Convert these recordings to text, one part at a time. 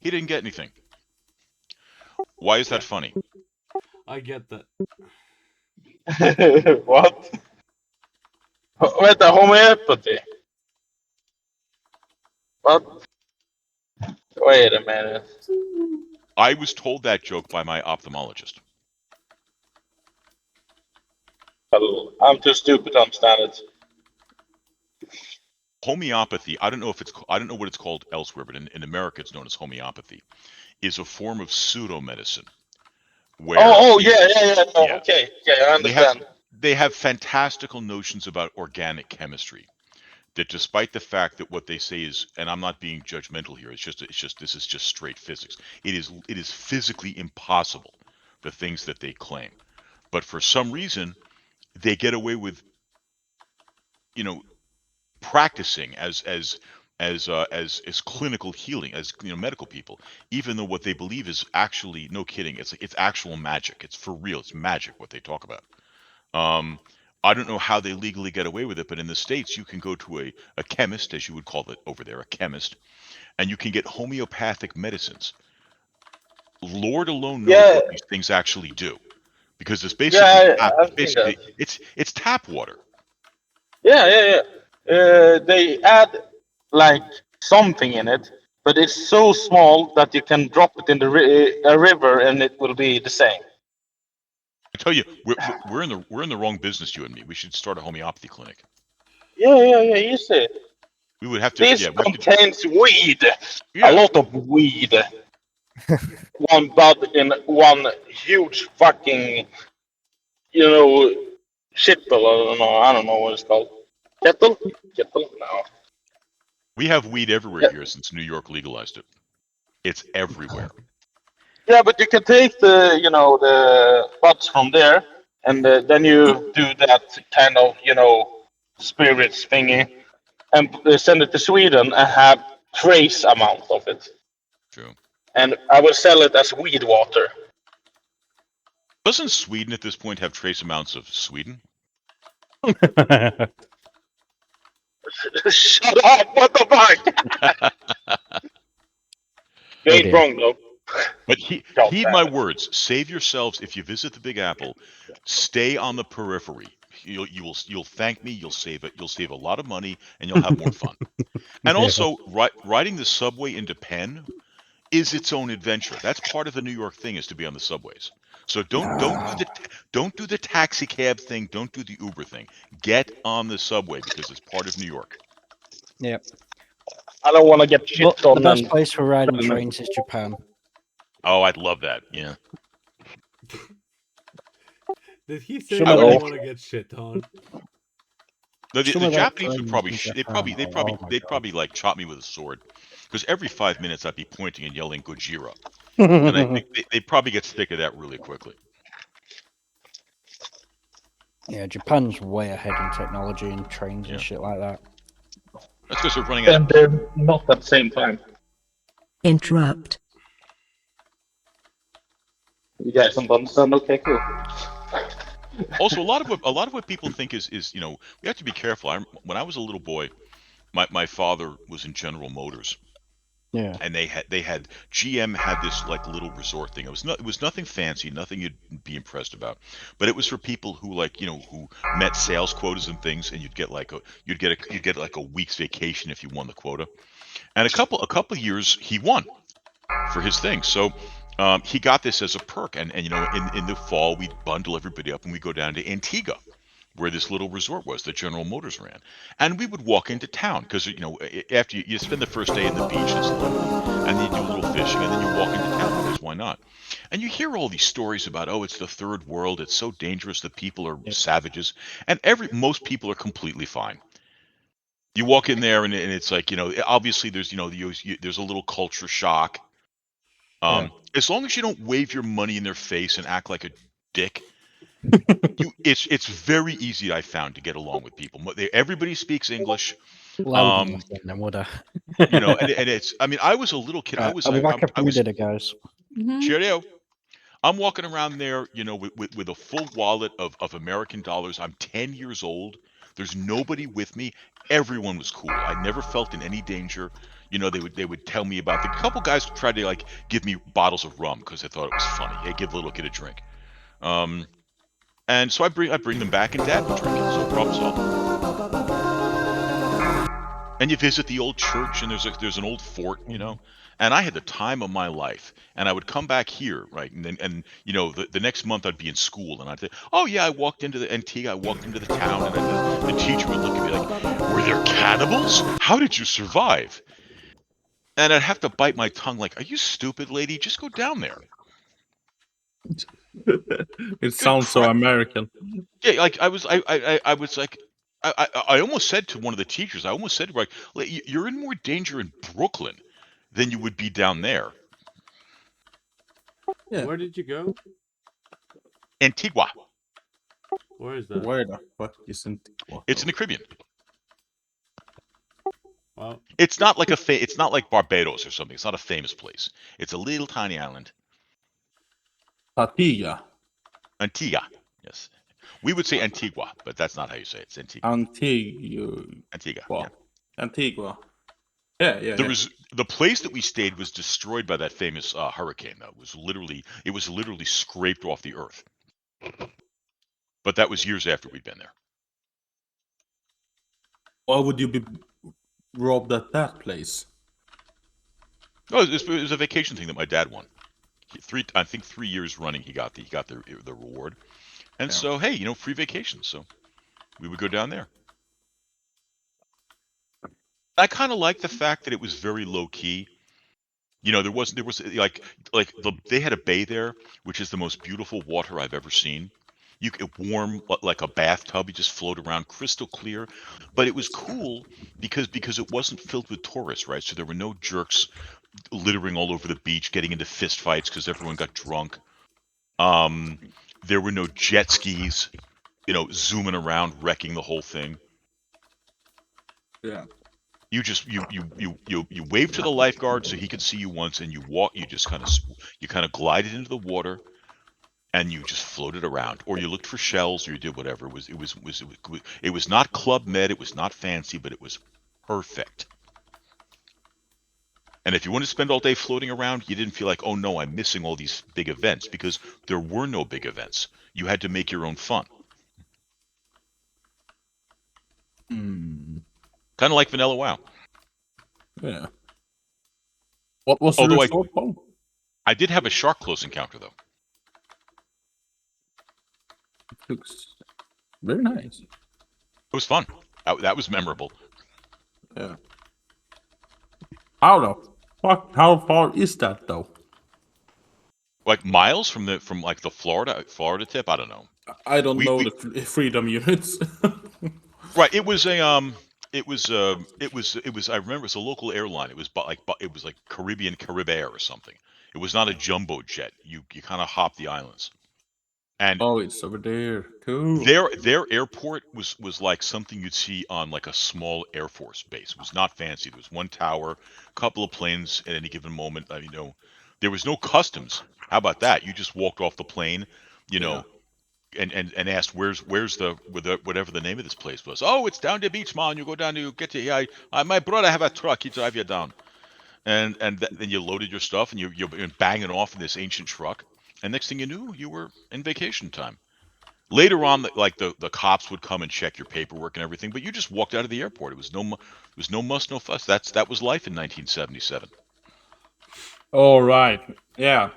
He didn't get anything. Why is that funny? I get that. What? Vänta, homeopathy? What? Wait a minute. I was told that joke by my ophthalmologist. Well, I'm too stupid to understand it. Homeopathy, I don't know what it's called elsewhere, but in America it's known as homeopathy, is a form of pseudo-medicine. Where yeah. No, Yeah. okay, I understand. They have fantastical notions about organic chemistry that, despite the fact that what they say is, and I'm not being judgmental here, it's just this is just straight physics. It is physically impossible, the things that they claim. But for some reason, they get away with, practicing as clinical healing, as medical people, even though what they believe is actually, no kidding, it's actual magic. It's for real. It's magic what they talk about. I don't know how they legally get away with it, but in the States, you can go to a chemist, as you would call it over there, a chemist, and you can get homeopathic medicines. Lord alone knows what these things actually do, because it's basically it's tap water. Yeah. They add like something in it, but it's so small that you can drop it in the a river and it will be the same. I tell you, we're in the wrong business, you and me. We should start a homeopathy clinic. Yeah. Easy. We would have to. This contains weed. Yeah. A lot of weed. One bud in one huge fucking, shitball. I don't know what it's called. Kettle? No. We have weed everywhere here since New York legalized it. It's everywhere. Yeah, but you can take the buds from there, and then you do that kind of, spirits thingy, and send it to Sweden and have trace amount of it. True. And I will sell it as weed water. Doesn't Sweden at this point have trace amounts of Sweden? Shut up! What the fuck? You ain't wrong though. But heed my words. Save yourselves if you visit the Big Apple. Stay on the periphery. You'll thank me. You'll save it. You'll save a lot of money, and you'll have more fun. And also, riding the subway into Penn is its own adventure. That's part of the New York thing, is to be on the subways. So don't do the taxi cab thing. Don't do the Uber thing. Get on the subway, because it's part of New York. Yep. I don't want to get shit on. The best place for riding trains is Japan. Oh, I'd love that. Yeah. Did he say I don't want to get shit on? The Japanese would probably they'd probably like chop me with a sword, because every 5 minutes I'd be pointing and yelling Gojira, and I think they'd probably get sick of that really quickly. Yeah, Japan's way ahead in technology and trains and shit like that. That's because they're running out. And they're not at the same time. Interrupt. You guys don't understand? Okay, cool. Also, a lot of what people think is we have to be careful. When I was a little boy, my father was in General Motors. Yeah. And GM had this like little resort thing. It was nothing fancy, nothing you'd be impressed about, but it was for people who who met sales quotas and things, and you'd get like a week's vacation if you won the quota. And a couple years he won for his thing. So he got this as a perk, and in the fall we'd bundle everybody up and we'd go down to Antigua, where this little resort was that General Motors ran. And we would walk into town, because after you spend the first day in the beach, it's lovely, and then you do a little fishing, and then you walk into town, because why not? And you hear all these stories about, it's the third world, it's so dangerous, the people are savages, and most people are completely fine. You walk in there and it's like, obviously there's there's a little culture shock. As long as you don't wave your money in their face and act like a dick, it's very easy, I found, to get along with people. Everybody speaks English. And it's. I mean, I was a little kid. I'll be back up in a minute, guys. Cheerio. I'm walking around there, with a full wallet of American dollars. I'm 10 years old. There's nobody with me. Everyone was cool. I never felt in any danger. You know, they would tell me about the couple guys tried to like give me bottles of rum because they thought it was funny. Hey, give the little kid a drink. And so I bring them back, and Dad would drink it. So problem solved. And you visit the old church, and there's an old fort, you know. And I had the time of my life. And I would come back here, right? And then, and you know, the next month I'd be in school, and I'd say, "Oh yeah, I walked into the Antigua. I walked into the town," and the teacher would look at me like, "Were there cannibals? How did you survive?" And I'd have to bite my tongue, like, "Are you stupid, lady? Just go down there." It sounds so American. Yeah, like I was like, I almost said to one of the teachers, I almost said, like, "You're in more danger in Brooklyn than you would be down there." Yeah. Where did you go? Antigua. Where is that? Where the fuck is Antigua? It's in the Caribbean. Well, It's not like it's not like Barbados or something. It's not a famous place. It's a little tiny island. Antigua. Antigua. Yes. We would say Antigua, but that's not how you say it. It's Antigua. Antigua. Antigua. Wow. Yeah. Antigua. Yeah. There was the place that we stayed was destroyed by that famous hurricane. Though it was literally scraped off the earth. But that was years after we'd been there. Why would you be robbed at that place? Oh, it was a vacation thing that my dad won. I think 3 years running, he got the reward. And so, hey, you know, free vacation. So we would go down there. I kind of like the fact that it was very low key. You know, there was they had a bay there, which is the most beautiful water I've ever seen. You could warm like a bathtub, you just float around, crystal clear. But it was cool because it wasn't filled with tourists, right? So there were no jerks littering all over the beach, getting into fist fights because everyone got drunk. There were no jet skis, you know, zooming around, wrecking the whole thing. Yeah. You just you wave to the lifeguard so he could see you once, and you just kind of glided into the water, and you just floated around, or you looked for shells, or you did whatever. It was not Club Med, it was not fancy, but it was perfect. And if you wanted to spend all day floating around, you didn't feel like, oh no, I'm missing all these big events, because there were no big events. You had to make your own fun. Kind of like Vanilla WoW. Yeah. What was Although the resort home? I did have a shark close encounter, though. It looks very nice. It was fun. That was memorable. Yeah. How far is that though? Like miles from like the Florida tip. I don't know. I don't know the freedom units. Right. It was a It was I remember it's a local airline. It was like Caribair or something. It was not a jumbo jet. You kind of hop the islands. And oh, it's over there. Cool. their airport was like something you'd see on like a small Air Force base. It was not fancy. There was one tower, a couple of planes at any given moment. You know, there was no customs. How about that? You just walked off the plane, you know, and asked where's the whatever the name of this place was. Oh, it's down the beach, man. You go down to get to my brother have a truck. He drive you down, and then you loaded your stuff and you're banging off in this ancient truck. And next thing you knew, you were in vacation time. Later on, the cops would come and check your paperwork and everything, but you just walked out of the airport. It was no muss, no fuss. That was life in 1977. All right. Yeah.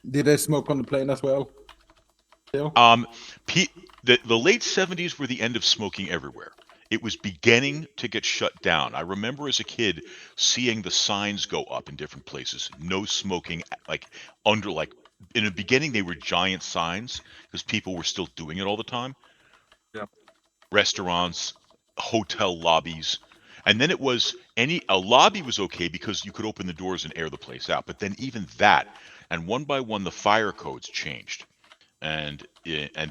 Did they smoke on the plane as well? Still? The late 70s were the end of smoking everywhere. It was beginning to get shut down. I remember as a kid seeing the signs go up in different places. No smoking, in the beginning they were giant signs because people were still doing it all the time. Yeah. Restaurants, hotel lobbies. And then it was a lobby was okay because you could open the doors and air the place out. But then even that, and one by one the fire codes changed. And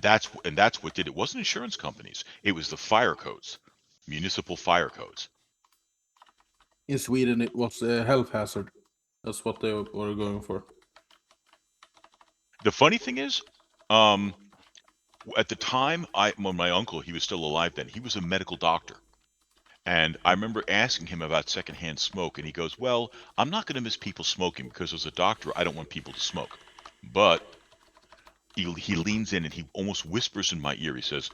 that's what did it. It wasn't insurance companies. It was the fire codes, municipal fire codes. In Sweden, it was a health hazard. That's what they were going for. The funny thing is, at the time, when my uncle, he was still alive then, he was a medical doctor. And I remember asking him about secondhand smoke, and he goes, well, I'm not going to miss people smoking because as a doctor, I don't want people to smoke. But he leans in and he almost whispers in my ear. He says,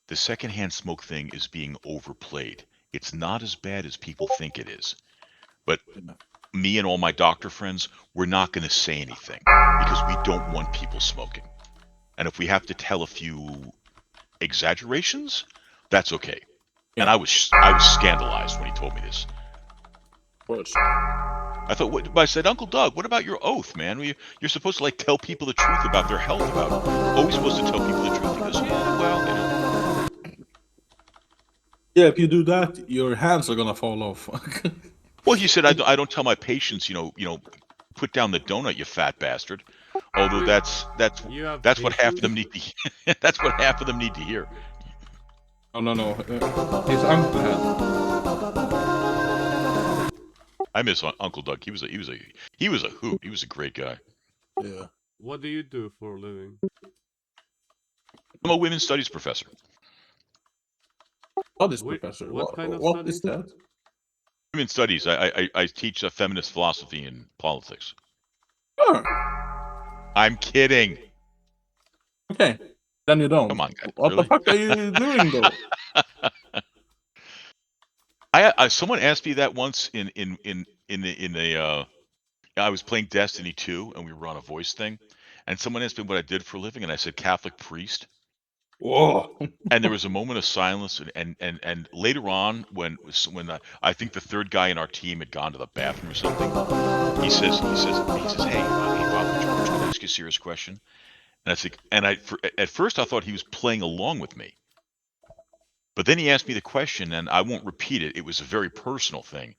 the secondhand smoke thing is being overplayed. It's not as bad as people think it is. But me and all my doctor friends, we're not going to say anything because we don't want people smoking. And if we have to tell a few exaggerations, that's okay. Yeah. And I was scandalized when he told me this. Of course. I thought, what? I said, Uncle Doug, what about your oath, man? You're supposed to like tell people the truth about their health. Always supposed to tell people the truth. He goes, yeah, well, you know. Yeah, if you do that, your hands are gonna fall off. Well, he said, I don't tell my patients, you know, put down the donut, you fat bastard. Although that's what half of them need to hear. That's what half of them need to hear. Oh no. His uncle had. I miss Uncle Doug. He was a hoot. He was a great guy. Yeah. What do you do for a living? I'm a women's studies professor. Studies Wait, professor. what kind of what is studies? that? Women's studies. I teach feminist philosophy and politics. Oh, I'm kidding. okay. Then you don't. Come on, guys. What Really? the fuck are you doing though? Someone asked me that once in a I was playing Destiny 2 and we were on a voice thing, and someone asked me what I did for a living, and I said Catholic priest. Whoa. And there was a moment of silence, and later on, when I think the third guy in our team had gone to the bathroom or something, he says, hey, Bob, would you ask you a serious question? And I said, at first I thought he was playing along with me, but then he asked me the question, and I won't repeat it. It was a very personal thing,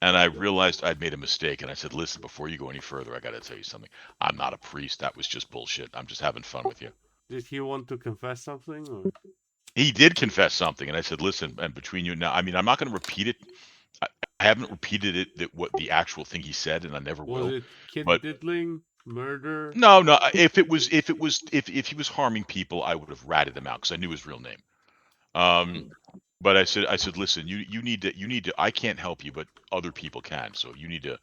and I realized I'd made a mistake, and I said, listen, before you go any further, I got to tell you something. I'm not a priest. That was just bullshit. I'm just having fun with you. Did he want to confess something? Or? He did confess something, and I said, listen, and between you now, I mean, I'm not going to repeat it. I haven't repeated it, what the actual thing he said, and I never will. Was it kid but diddling, murder? no, if he was harming people, I would have ratted him out because I knew his real name. But I said, listen, you need to, I can't help you, but other people can. So you need to